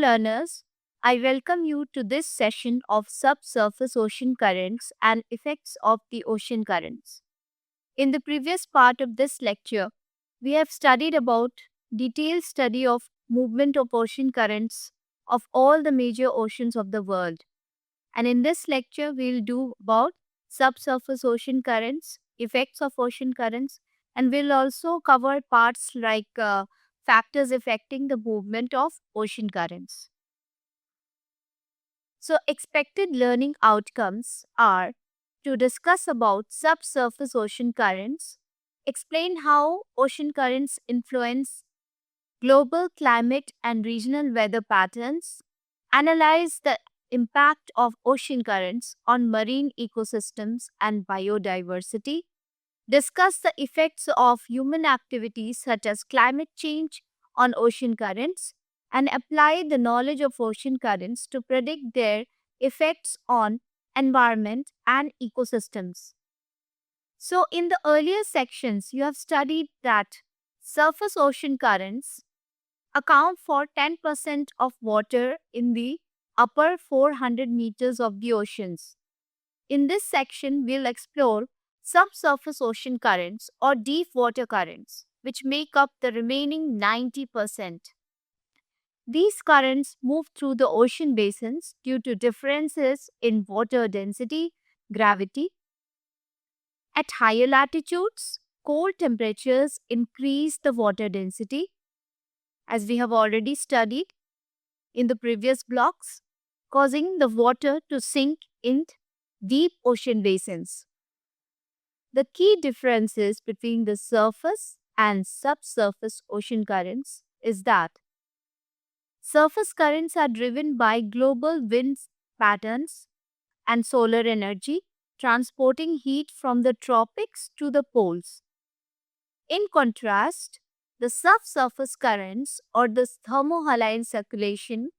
learners. I welcome you to this session of subsurface ocean currents and effects of the ocean currents. In the previous part of this lecture, we have studied about detailed study of movement of ocean currents of all the major oceans of the world. And in this lecture, we'll do about subsurface ocean currents, effects of ocean currents, and we'll also cover parts like factors affecting the movement of ocean currents. So, expected learning outcomes are to discuss about subsurface ocean currents, explain how ocean currents influence global climate and regional weather patterns, analyze the impact of ocean currents on marine ecosystems and biodiversity, discuss the effects of human activities such as climate change on ocean currents, and apply the knowledge of ocean currents to predict their effects on environment and ecosystems. So, in the earlier sections, you have studied that surface ocean currents account for 10% of water in the upper 400 meters of the oceans. In this section, we'll explore subsurface ocean currents or deep water currents, which make up the remaining 90%. These currents move through the ocean basins due to differences in water density, gravity. At higher latitudes, cold temperatures increase the water density, as we have already studied in the previous blocks, causing the water to sink in deep ocean basins. The key differences between the surface and subsurface ocean currents is that surface currents are driven by global wind patterns and solar energy, transporting heat from the tropics to the poles. In contrast, the subsurface currents or the thermohaline circulation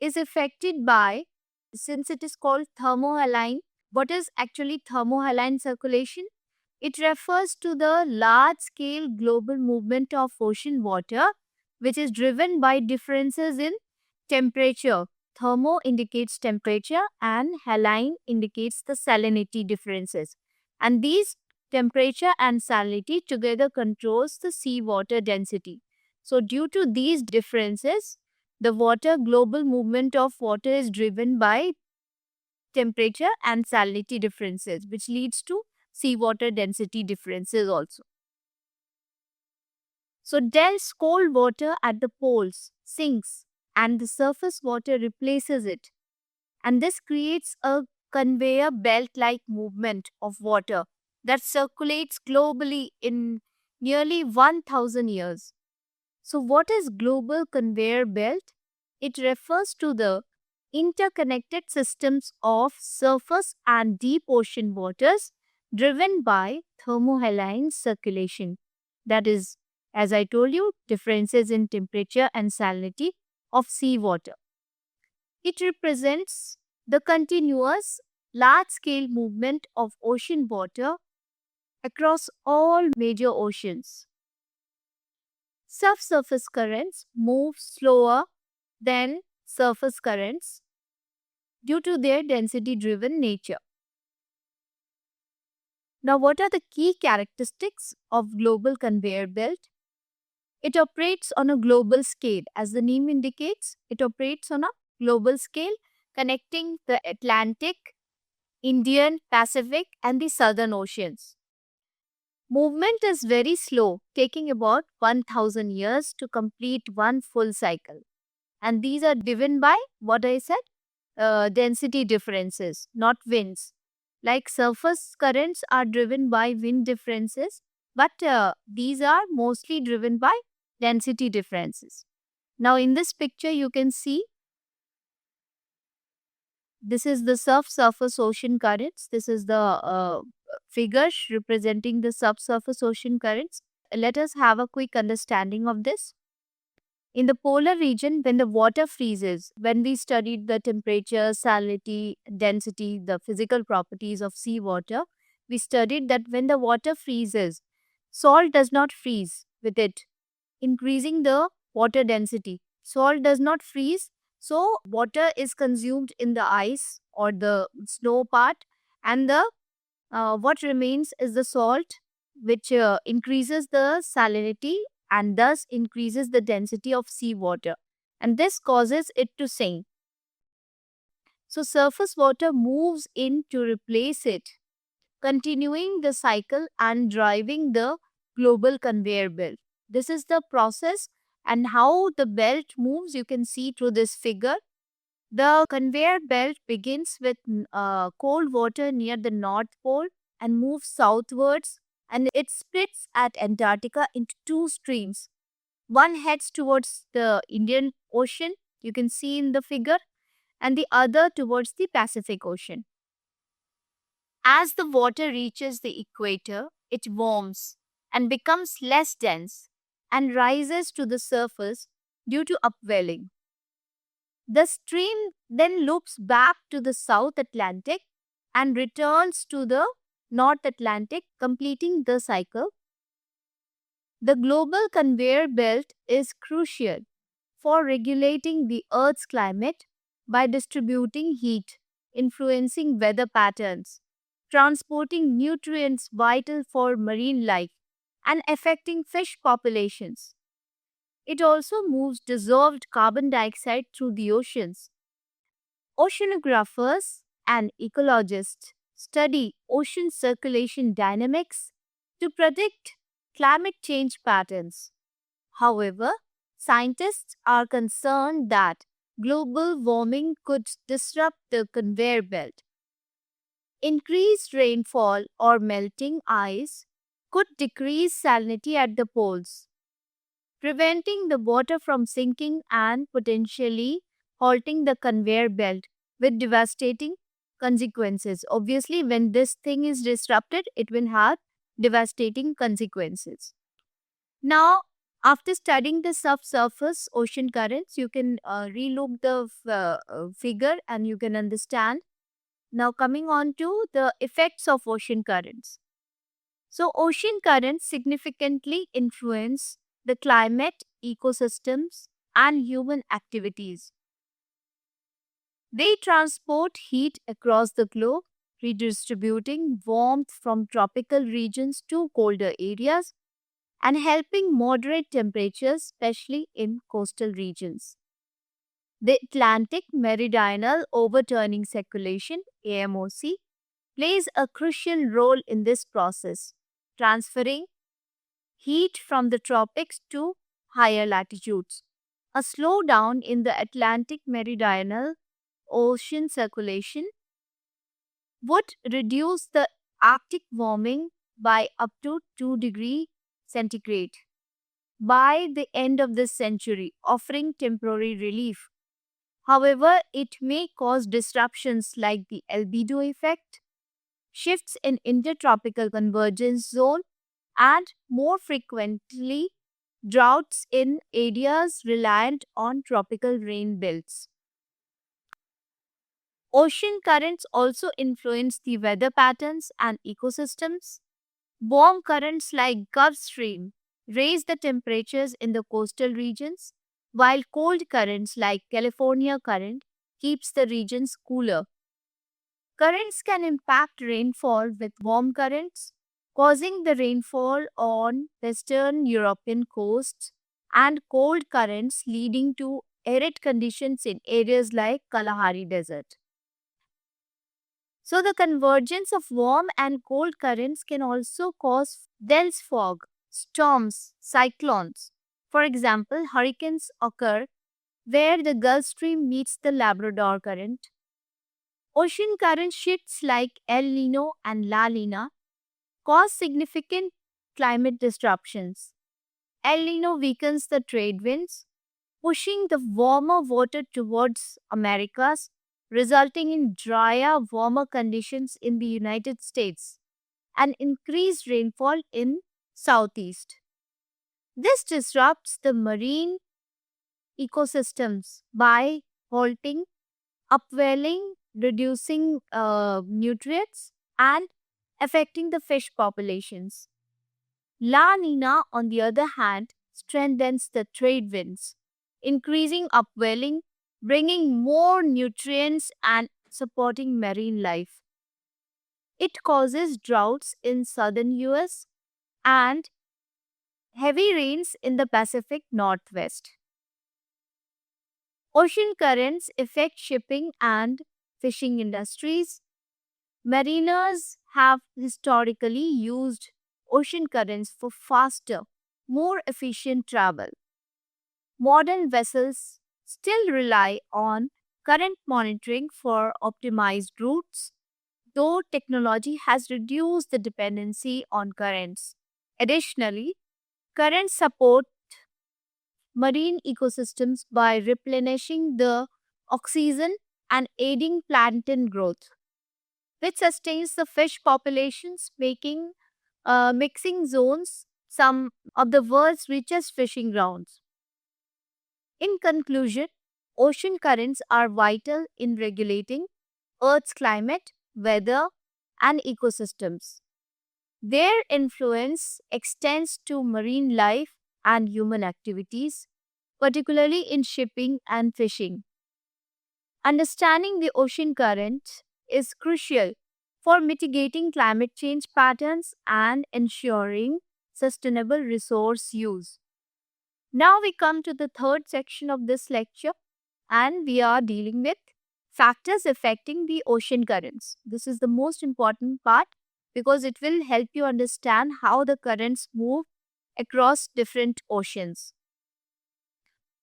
is affected by, since it is called thermohaline, what is actually thermohaline circulation? It refers to the large-scale global movement of ocean water, which is driven by differences in temperature. Thermo indicates temperature and haline indicates the salinity differences. And these temperature and salinity together controls the seawater density. So due to these differences, the global movement of water is driven by temperature and salinity differences, which leads to seawater density differences also. So dense cold water at the poles sinks and the surface water replaces it. And this creates a conveyor belt-like movement of water that circulates globally in nearly 1000 years. So what is global conveyor belt? It refers to the interconnected systems of surface and deep ocean waters driven by thermohaline circulation. That is, as I told you, differences in temperature and salinity of seawater. It represents the continuous large-scale movement of ocean water across all major oceans. Subsurface currents move slower than surface currents due to their density-driven nature. Now, what are the key characteristics of global conveyor belt? It operates on a global scale. As the name indicates, it operates on a global scale connecting the Atlantic, Indian, Pacific, and the Southern Oceans. Movement is very slow, taking about 1000 years to complete one full cycle. And these are driven by what I said, density differences, not winds. Like surface currents are driven by wind differences, but these are mostly driven by density differences. Now in this picture you can see this is the subsurface ocean currents. This is the figure representing the subsurface ocean currents. Let us have a quick understanding of this. In the polar region, when the water freezes, when we studied the temperature, salinity, density, the physical properties of seawater, we studied that when the water freezes, salt does not freeze with it, increasing the water density. Salt does not freeze, so water is consumed in the ice or the snow part, and the what remains is the salt, which increases the salinity and thus increases the density of seawater, and this causes it to sink. So surface water moves in to replace it, continuing the cycle and driving the global conveyor belt. This is the process and how the belt moves. You can see through this figure. The conveyor belt begins with cold water near the North Pole and moves southwards, and it splits at Antarctica into two streams. One heads towards the Indian Ocean, you can see in the figure, and the other towards the Pacific Ocean. As the water reaches the equator, it warms and becomes less dense and rises to the surface due to upwelling. The stream then loops back to the South Atlantic and returns to the North Atlantic, completing the cycle. The global conveyor belt is crucial for regulating the Earth's climate by distributing heat, influencing weather patterns, transporting nutrients vital for marine life, and affecting fish populations. It also moves dissolved carbon dioxide through the oceans. Oceanographers and ecologists study ocean circulation dynamics to predict climate change patterns. However, scientists are concerned that global warming could disrupt the conveyor belt. Increased rainfall or melting ice could decrease salinity at the poles, preventing the water from sinking and potentially halting the conveyor belt with devastating consequences. Obviously, when this thing is disrupted, it will have devastating consequences. Now, after studying the subsurface ocean currents, you can relook the figure and you can understand. Now, coming on to the effects of ocean currents. So, ocean currents significantly influence the climate, ecosystems, and human activities. They transport heat across the globe, redistributing warmth from tropical regions to colder areas and helping moderate temperatures, especially in coastal regions. The Atlantic Meridional Overturning Circulation (AMOC) plays a crucial role in this process, transferring heat from the tropics to higher latitudes. A slowdown in the Atlantic Meridional Ocean circulation would reduce the Arctic warming by up to 2 degrees centigrade by the end of this century, offering temporary relief. However, it may cause disruptions like the albedo effect, shifts in intertropical convergence zone, and more frequently droughts in areas reliant on tropical rain belts. Ocean currents also influence the weather patterns and ecosystems. Warm currents like Gulf Stream raise the temperatures in the coastal regions, while cold currents like California current keeps the regions cooler. Currents can impact rainfall with warm currents, causing the rainfall on western European coasts, and cold currents leading to arid conditions in areas like Kalahari Desert. So, the convergence of warm and cold currents can also cause dense fog, storms, cyclones. For example, hurricanes occur where the Gulf Stream meets the Labrador Current. Ocean current shifts like El Nino and La Nina cause significant climate disruptions. El Nino weakens the trade winds, pushing the warmer water towards Americas, resulting in drier, warmer conditions in the United States and increased rainfall in southeast. This disrupts the marine ecosystems by halting upwelling, reducing nutrients, and affecting the fish populations. La Nina, on the other hand, strengthens the trade winds, increasing upwelling, bringing more nutrients, and supporting marine life. It causes droughts in southern US and heavy rains in the Pacific Northwest. Ocean currents affect shipping and fishing industries. Mariners have historically used ocean currents for faster, more efficient travel. Modern vessels still rely on current monitoring for optimized routes, though technology has reduced the dependency on currents. Additionally, currents support marine ecosystems by replenishing the oxygen and aiding plankton growth, which sustains the fish populations, making mixing zones some of the world's richest fishing grounds. In conclusion, ocean currents are vital in regulating Earth's climate, weather, and ecosystems. Their influence extends to marine life and human activities, particularly in shipping and fishing. Understanding the ocean current is crucial for mitigating climate change patterns and ensuring sustainable resource use. Now we come to the third section of this lecture, and we are dealing with factors affecting the ocean currents. This is the most important part because it will help you understand how the currents move across different oceans.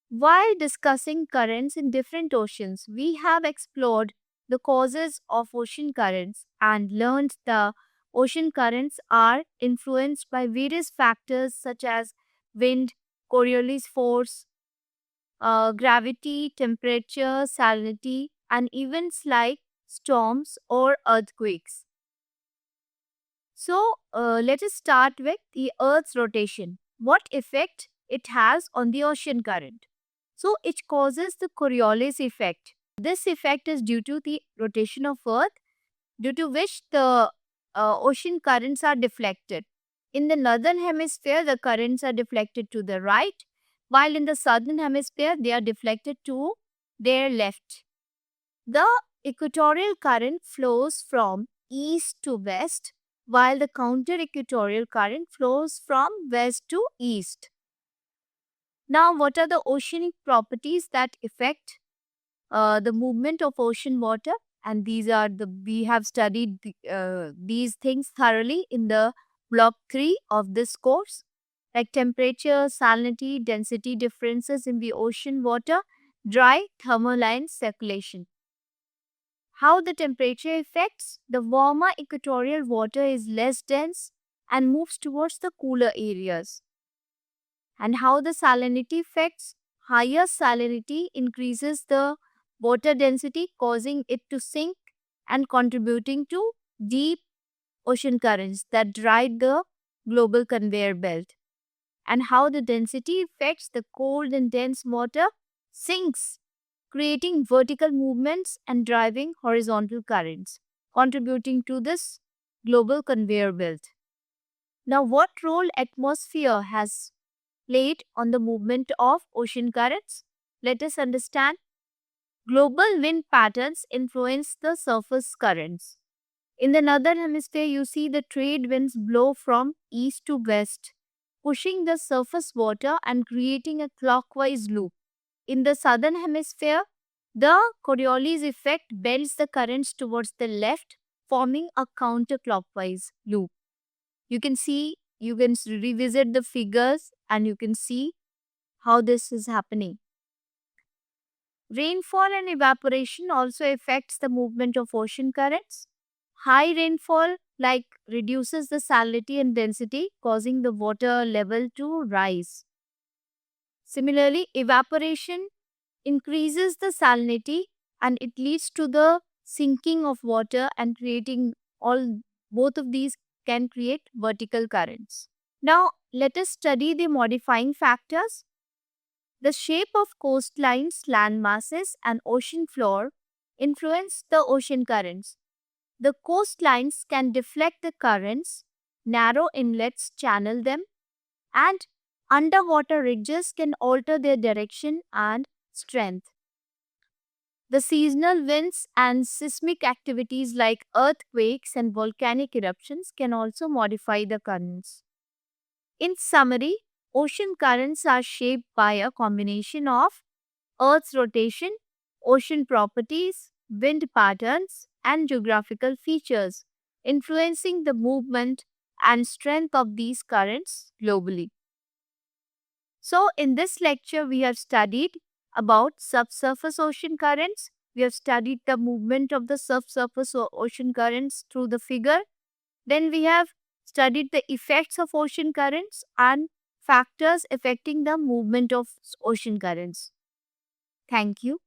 While discussing currents in different oceans, we have explored the causes of ocean currents and learned the ocean currents are influenced by various factors such as wind, Coriolis force, gravity, temperature, salinity, and events like storms or earthquakes. So, let us start with the Earth's rotation. What effect it has on the ocean current? So, it causes the Coriolis effect. This effect is due to the rotation of Earth, due to which the ocean currents are deflected. In the northern hemisphere, the currents are deflected to the right, while in the southern hemisphere, they are deflected to their left. The equatorial current flows from east to west, while the counter equatorial current flows from west to east. Now, what are the oceanic properties that affect the movement of ocean water? And these are we have studied these things thoroughly in the block 3 of this course, like temperature, salinity, density differences in the ocean water, dry, thermal, and circulation. How the temperature affects? The warmer equatorial water is less dense and moves towards the cooler areas. And how the salinity affects? Higher salinity increases the water density, causing it to sink and contributing to deep ocean currents that ride the global conveyor belt. And how the density affects the cold and dense water sinks, creating vertical movements and driving horizontal currents, contributing to this global conveyor belt. Now, what role atmosphere has played on the movement of ocean currents? Let us understand. Global wind patterns influence the surface currents. In the northern hemisphere, you see the trade winds blow from east to west, pushing the surface water and creating a clockwise loop. In the southern hemisphere, the Coriolis effect bends the currents towards the left, forming a counterclockwise loop. You can revisit the figures and you can see how this is happening. Rainfall and evaporation also affects the movement of ocean currents. High rainfall reduces the salinity and density, causing the water level to rise. Similarly, evaporation increases the salinity and it leads to the sinking of water and creating both of these can create vertical currents. Now, let us study the modifying factors. The shape of coastlines, land masses, and ocean floor influence the ocean currents. The coastlines can deflect the currents, narrow inlets channel them, and underwater ridges can alter their direction and strength. The seasonal winds and seismic activities like earthquakes and volcanic eruptions can also modify the currents. In summary, ocean currents are shaped by a combination of Earth's rotation, ocean properties, wind patterns, and geographical features, influencing the movement and strength of these currents globally. So, in this lecture, we have studied about subsurface ocean currents. We have studied the movement of the subsurface ocean currents through the figure. Then we have studied the effects of ocean currents and factors affecting the movement of ocean currents. Thank you.